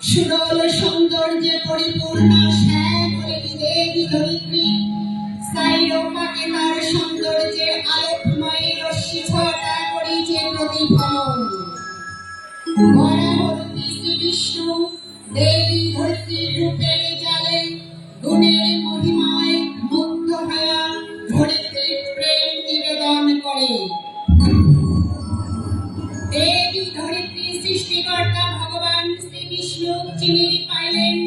সুদল সৌন্দর্যে পরিপূর্ণ শ্যামলী দেবী ধরিত্রী সাইরোপাকে তার সৌন্দর্যে আলোকময় রশ্মি ছটা করিছে প্রতিফলন। বরাহরূপী শ্রী বিষ্ণু দেবী ধরিত্রীর রূপের জালে গুণের মহিমায় মুগ্ধ হইয়া ধরিত্রীর প্রেম নিবেদন করে। দেবী ধরিত্রী সৃষ্টিকর্তা ভগবান শ্রী বিষ্ণু চিনির পাইলেন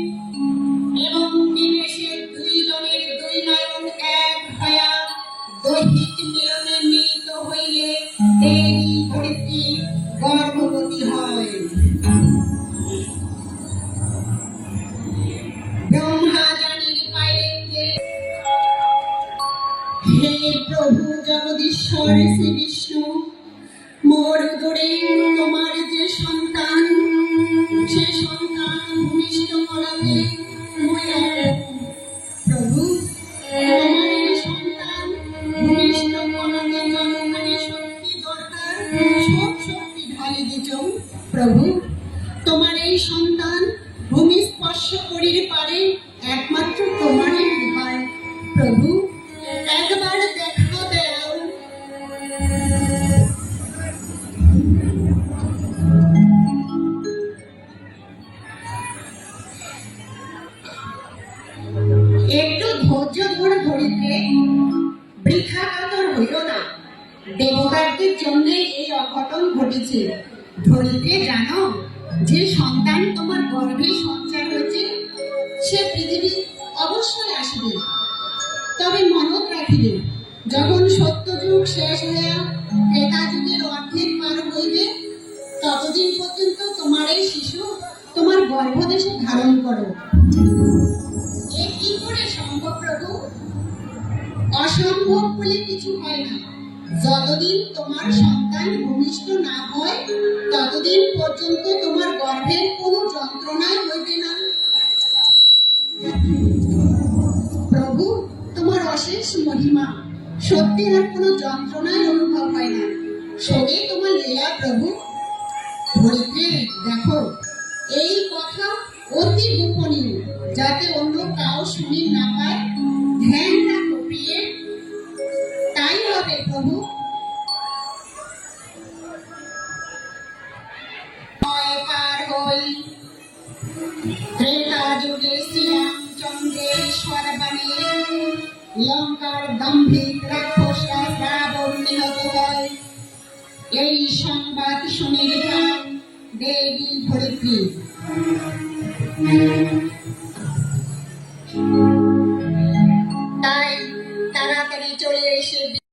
এবং নিমেষে দুইজনের দুই নয়ন এক হইয়া দৈহিক মিলনে মিলিত হইলে দেবী ধরিত্রী গর্ভবতী হয়। ব্রহ্মা জানির পাইলেন যে হে প্রভু জগদীশ্বর শ্রী বিষ্ণু, মোর উদরে তোমার যে সন্তান, সে সন্তান ভূমিষ্ঠ করাতে প্রভু তোমার এই সন্তান ভূমিষ্ঠ করাতে যতখানি শক্তি দরকার সব শক্তি ঢালি দিছ প্রভু। তোমার এই সন্তান ভূমি স্পর্শ করিতে পারে একমাত্র তোমারই কৃপায় প্রভু। একবার দেখা দাও। একটু ধৈর্য ধরে ধরিতে, বৃথা কাতর হইল না। দেবতাদের জন্য এই অঘটন ঘটেছে। ধরিতে জানো, যে সন্তান তোমার গর্ভে সঞ্চার হয়েছে সে পৃথিবী অবশ্যই আসবে। তবে মনত রাখিবে, যখন সত্যযুগ শেষ হইয়া ত্রেতা যুগের অর্ধেক পার হইবে ততদিন পর্যন্ত তোমার এই শিশু তোমার গর্ভদেশে ধারণ করো। এ কি করে সম্ভব প্রভু? অসম্ভব বলে কিছু হয় না। যতদিন তোমার সন্তান ভূমিষ্ঠ না হয় ততদিন পর্যন্ত তোমার গর্ভের কোনো যন্ত্রণাই হইবে না। প্রভু, তোমার অশেষ মহিমা, সত্যি আর কোনো যন্ত্রণার অনুভব হয় না। সবই তোমার লীলা প্রভু। ধরিত্রী দেখো, এই কথা অতি গোপনীয়, যাতে অন্য কাউ শুনি না পায়। ধ্যান রাখো প্রিয়ে, তাই হবে প্রভু। পার হই ত্রেতা যুগে শ্রীরামচন্দ্রেশ্বর বাণী লঙ্কার দাম্ভিক রাক্ষসরা রাবণ নিহত হয়। এই সংবাদ শুনে গেলাম দেবী ধরিত্রী। তাই তাড়াতাড়ি চলে এসে